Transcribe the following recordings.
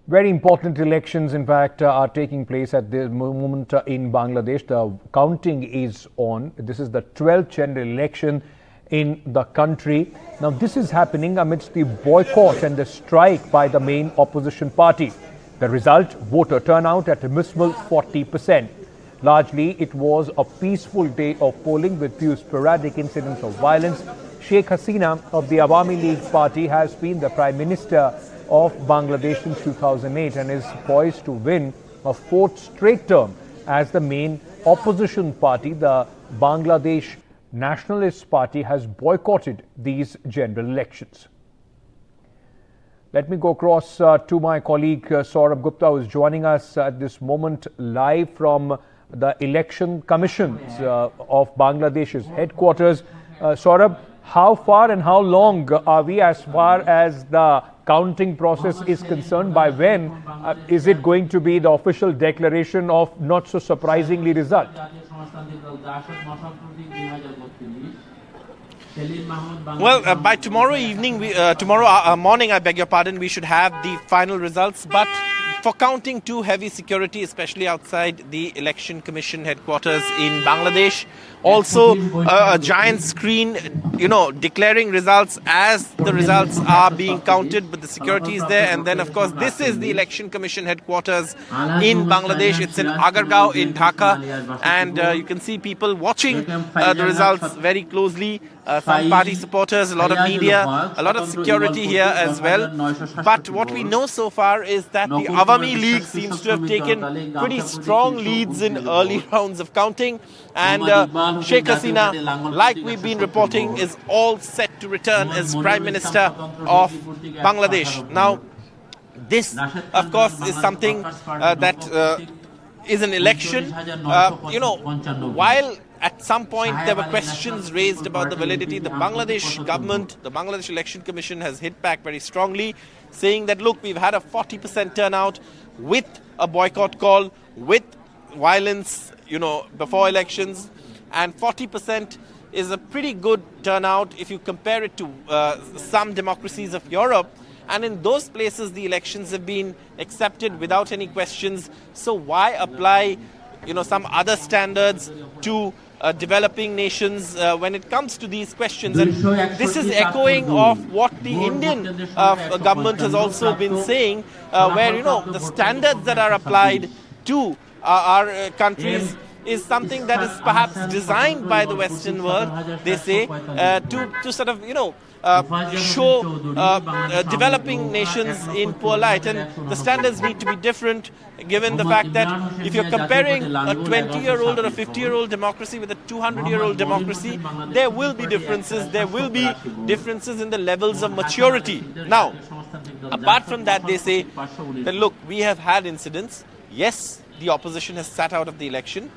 Very important elections, in fact, are taking place at this moment in Bangladesh. The counting is on. This is the 12th general election in the country. Now, this is happening amidst the boycott and the strike by the main opposition party. The result, voter turnout at a dismal 40%. Largely, it was a peaceful day of polling with few sporadic incidents of violence. Sheikh Hasina of the Awami League party has been the Prime Minister of Bangladesh since 2008 and is poised to win a fourth straight term as the main opposition party. The Bangladesh Nationalist Party has boycotted these general elections. Let me go across to my colleague Saurabh Gupta, who is joining us at this moment live from the Election Commission of Bangladesh's headquarters. Saurabh, how far and how long are we as far as the counting process is concerned? By when is it going to be the official declaration of not so surprisingly result? Well, by tomorrow evening, tomorrow morning, I beg your pardon, we should have the final results. But for counting, too heavy security, especially outside the Election Commission headquarters in Bangladesh. Also, a giant screen, declaring results as the results are being counted, but the security is there. And then, of course, this is the Election Commission headquarters in Bangladesh. It's in Agargaon in Dhaka. And you can see people watching the results very closely. Some party supporters, a lot of media, a lot of security here as well. But what we know so far is that the Awami League seems to have taken pretty strong leads in early rounds of counting. And Sheikh Hasina, like we've been reporting, is all set to return as Prime Minister of Bangladesh. Now, this, of course, is something that is an election. While at some point there were questions raised about the validity, the Bangladesh government, the Bangladesh Election Commission has hit back very strongly, saying that, look, we've had a 40% turnout with a boycott call, with violence, before elections, and 40% is a pretty good turnout if you compare it to some democracies of Europe. And in those places, the elections have been accepted without any questions. So why apply, some other standards to developing nations when it comes to these questions? And this is echoing of what the Indian government has also been saying, where, the standards that are applied to our countries is something that is perhaps designed by the Western world, they say, to sort of, show developing nations in poor light. And the standards need to be different, given the fact that if you're comparing a 20-year-old or a 50-year-old democracy with a 200-year-old democracy, there will be differences. There will be differences in the levels of maturity. Now, apart from that, they say that, look, we have had incidents. Yes, the opposition has sat out of the election.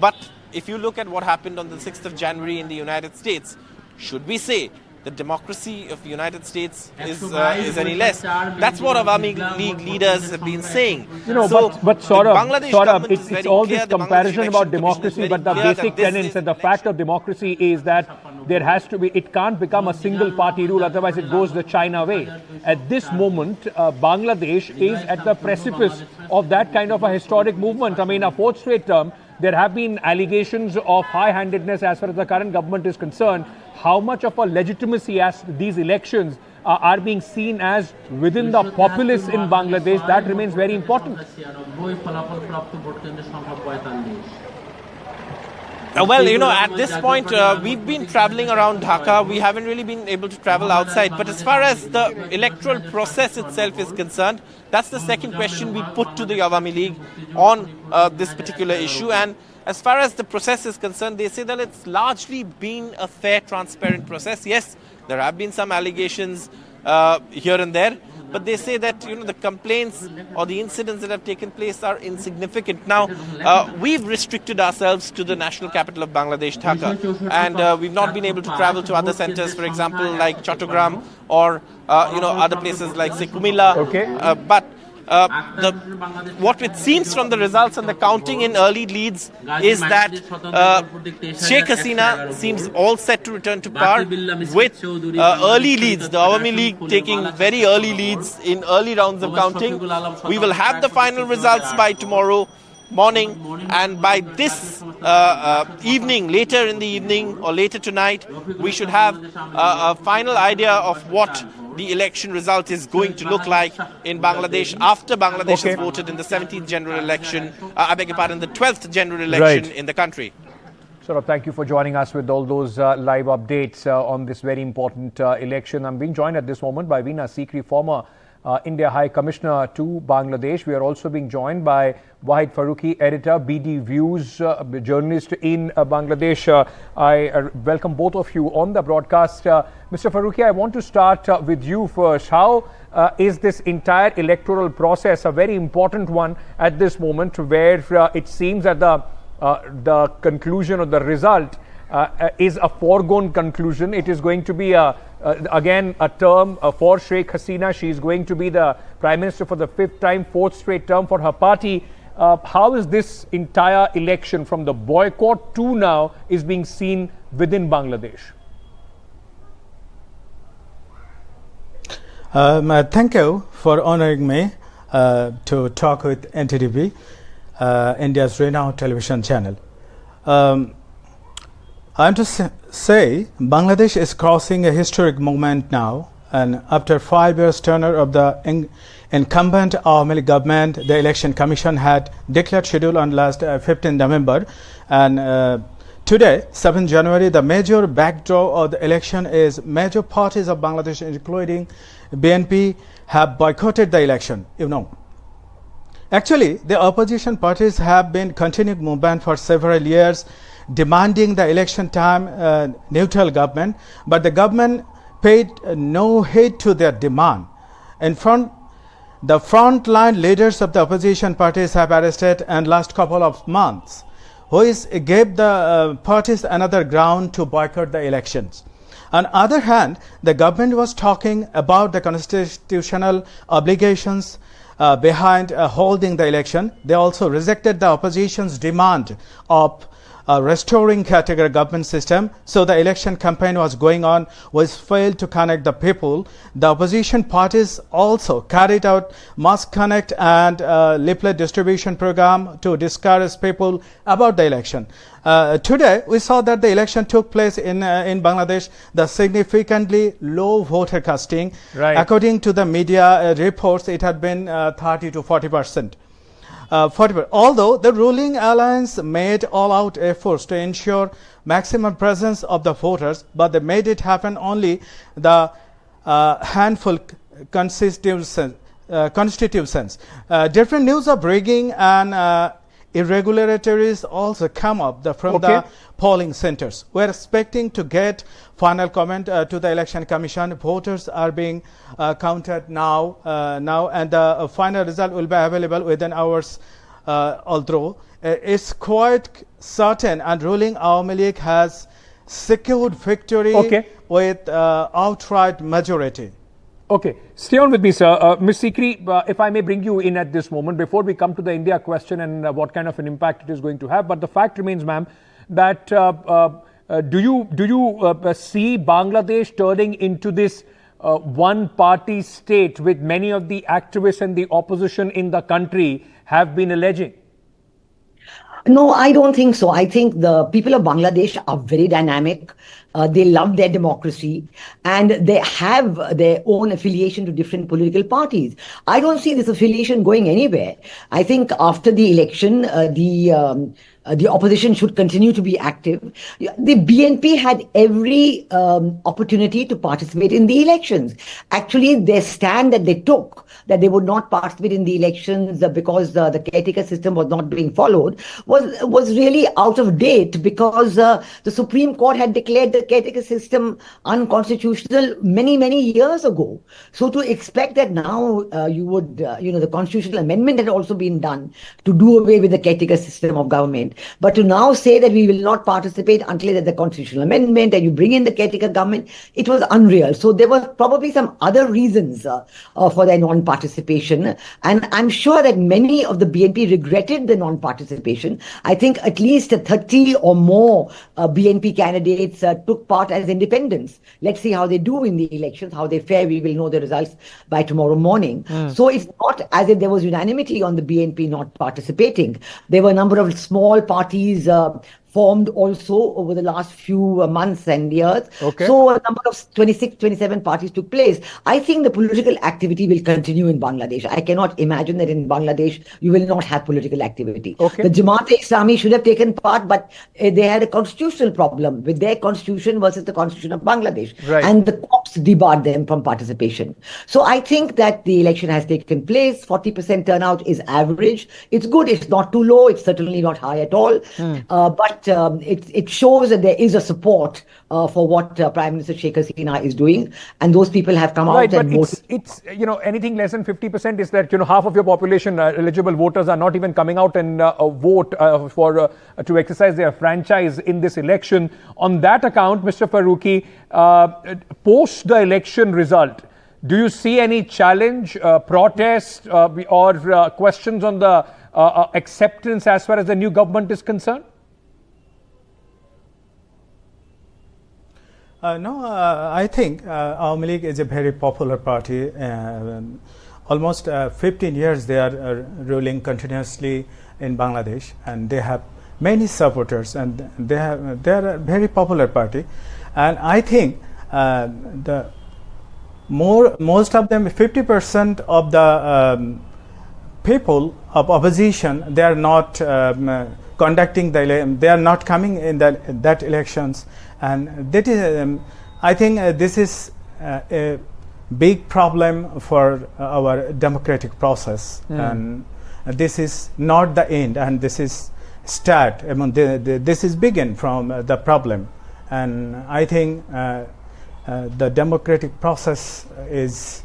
But if you look at what happened on the 6th of January in the United States, should we say the democracy of the United States is any less? That's what Awami League leaders have been saying. But Saurabh, it's all this comparison about democracy, but the basic tenets and the fact of democracy is that there has to be, it can't become a single party rule, otherwise it goes the China way. At this moment, Bangladesh is at the precipice of that kind of a historic movement. I mean, a fourth straight term. There have been allegations of high-handedness as far as the current government is concerned. How much of a legitimacy as these elections are being seen as within the populace in Bangladesh, that remains very important. Well, at this point, we've been traveling around Dhaka. We haven't really been able to travel outside. But as far as the electoral process itself is concerned, that's the second question we put to the Awami League on this particular issue. And as far as the process is concerned, they say that it's largely been a fair, transparent process. Yes, there have been some allegations here and there. But they say that, the complaints or the incidents that have taken place are insignificant. Now, we've restricted ourselves to the national capital of Bangladesh, Dhaka. And we've not been able to travel to other centers, for example, like Chattogram or, other places like, say, Kumilla. Okay. But what it seems from the results and the counting in early leads is that Sheikh Hasina seems all set to return to power with early leads. The Awami League taking very early leads in early rounds of counting. We will have the final results by tomorrow morning, and by this evening, later in the evening or later tonight, we should have a final idea of what the election result is going to look like in Bangladesh after Bangladesh has voted in the 17th general election, I beg your pardon, the 12th general election in the country. Saurabh, thank you for joining us with all those live updates on this very important election. I'm being joined at this moment by Veena Sikri, former India High Commissioner to Bangladesh. We are also being joined by Wahid Farooqi, editor, BD Views, journalist in Bangladesh. I welcome both of you on the broadcast. Mr. Farooqi, I want to start with you first. How is this entire electoral process a very important one at this moment, where it seems that the conclusion or the result is a foregone conclusion? It is going to be again a term for Sheikh Hasina. She is going to be the Prime Minister for the 5th time, 4th straight term for her party. How is this entire election, from the boycott to now, is being seen within Bangladesh? Thank you for honoring me to talk with NDTV, India's renowned television channel. I'm to say Bangladesh is crossing a historic moment now, and after 5 years tenure of the incumbent Awami League government, the Election Commission had declared schedule on last 15 November, and today, 7 January, the major backdrop of the election is major parties of Bangladesh, including BNP, have boycotted the election. Actually, the opposition parties have been continuing movement for several years, demanding the election time neutral government, but the government paid no heed to their demand. The frontline leaders of the opposition parties have arrested in last couple of months, which gave the parties another ground to boycott the elections. On the other hand, the government was talking about the constitutional obligations behind holding the election. They also rejected the opposition's demand of restoring category government system. So the election campaign was going on, was failed to connect the people. The opposition parties also carried out mass connect and leaflet distribution program to discourage people about the election. Today, we saw that the election took place in Bangladesh, the significantly low voter casting. Right. According to the media reports, it had been 30 to 40%. Although the ruling alliance made all-out efforts to ensure maximum presence of the voters, but they made it happen only the handful constitutions. Different news of rigging and irregularities also come up from the polling centers. We're expecting to get final comment to the election commission. Voters are being counted now, and the final result will be available within hours. Although it's quite certain, and ruling Awami League has secured victory with outright majority. Okay, stay on with me, sir. Ms. Sikri, if I may bring you in at this moment before we come to the India question and what kind of an impact it is going to have. But the fact remains, ma'am, that do you see Bangladesh turning into this one-party state, with many of the activists and the opposition in the country have been alleging? No, I don't think so. I think the people of Bangladesh are very dynamic. They love their democracy, and they have their own affiliation to different political parties. I don't see this affiliation going anywhere. I think after the election, the opposition should continue to be active. The BNP had every opportunity to participate in the elections. Actually, their stand that they took, that they would not participate in the elections because the caretaker system was not being followed, was really out of date, because the Supreme Court had declared the caretaker system unconstitutional many years ago. So to expect that now you would, the constitutional amendment had also been done to do away with the caretaker system of government. But to now say that we will not participate until there's a constitutional amendment and you bring in the caretaker government, it was unreal. So there were probably some other reasons for their non-participation. And I'm sure that many of the BNP regretted the non-participation. I think at least 30 or more BNP candidates took part as independents. Let's see how they do in the elections, how they fare. We will know the results by tomorrow morning. So it's not as if there was unanimity on the BNP not participating. There were a number of small parties formed also over the last few months and years. Okay. So a number of 26, 27 parties took place. I think the political activity will continue in Bangladesh. I cannot imagine that in Bangladesh you will not have political activity. Okay. The Jamaat-e-Islami should have taken part, but they had a constitutional problem with their constitution versus the constitution of Bangladesh. Right. And the courts debarred them from participation. So I think that the election has taken place. 40% turnout is average. It's good. It's not too low. It's certainly not high at all. But it shows that there is a support for what Prime Minister Sheikh Hasina is doing, and those people have come Right, out and but voted. it's anything less than 50% is that half of your population, eligible voters, are not even coming out and vote for to exercise their franchise in this election. On that account, Mr. Faruqi, post the election result, do you see any challenge, protest, or questions on the acceptance as far as the new government is concerned? No, I think Awami League is a very popular party. Almost 15 years they are ruling continuously in Bangladesh, and they have many supporters, and they are a very popular party. And I think most of them, 50% of the people of opposition, they are not conducting they are not coming in that elections, and that is I think this is a big problem for our democratic process, and this is not the end, and this is start. I mean, this is begin from the problem, and I think the democratic process is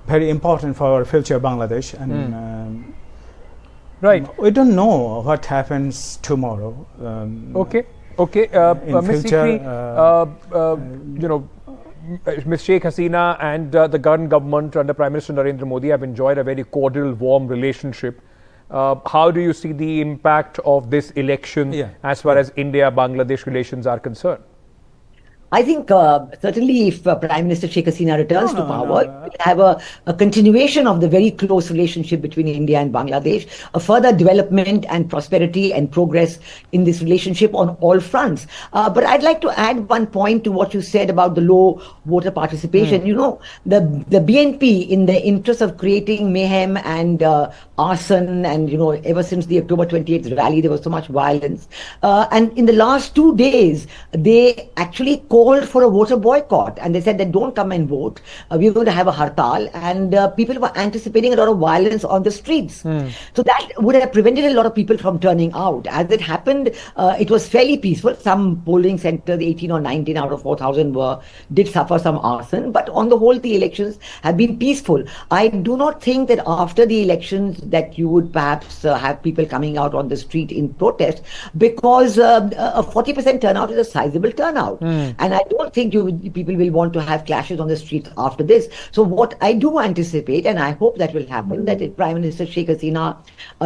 very important for our future Bangladesh, and right. We don't know what happens tomorrow. Okay. In Ms. future, Sikri, Ms. Sheikh Hasina and the current government under Prime Minister Narendra Modi have enjoyed a very cordial, warm relationship. How do you see the impact of this election as far as India-Bangladesh relations are concerned? I think certainly if Prime Minister Sheikh Hasina returns to power, we'll have a continuation of the very close relationship between India and Bangladesh, a further development and prosperity and progress in this relationship on all fronts. But I'd like to add one point to what you said about the low voter participation. The BNP, in the interest of creating mayhem and arson, and ever since the October 28th rally, there was so much violence. And in the last 2 days, they actually called for a voter boycott, and they said that don't come and vote. We're going to have a hartal, and people were anticipating a lot of violence on the streets. So that would have prevented a lot of people from turning out. As it happened, it was fairly peaceful. Some polling centers, 18 or 19 out of 4,000 did suffer some arson, but on the whole, the elections have been peaceful. I do not think that after the elections that you would perhaps have people coming out on the street in protest, because a 40% turnout is a sizable turnout. And I don't think people will want to have clashes on the streets after this. So what I do anticipate, and I hope that will happen, that if Prime Minister Sheikh Hasina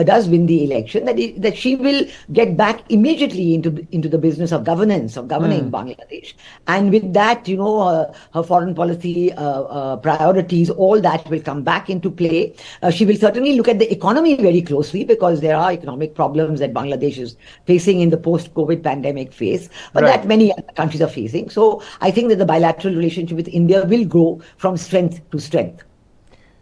does win the election, that she will get back immediately into the business of governance, of governing Bangladesh. And with that, her foreign policy priorities, all that will come back into play. She will certainly look at the economy very closely, because there are economic problems that Bangladesh is facing in the post-COVID pandemic phase, but that many other countries are facing. So I think that the bilateral relationship with India will grow from strength to strength.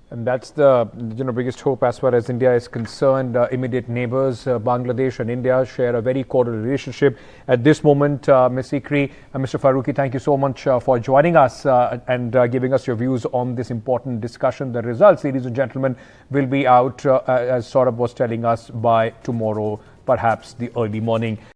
And that's the biggest hope as far as India is concerned. Immediate neighbors, Bangladesh and India, share a very cordial relationship. At this moment, Ms. Sikri and Mr. Faruqi, thank you so much for joining us and giving us your views on this important discussion. The results, ladies and gentlemen, will be out, as Saurabh was telling us, by tomorrow, perhaps the early morning.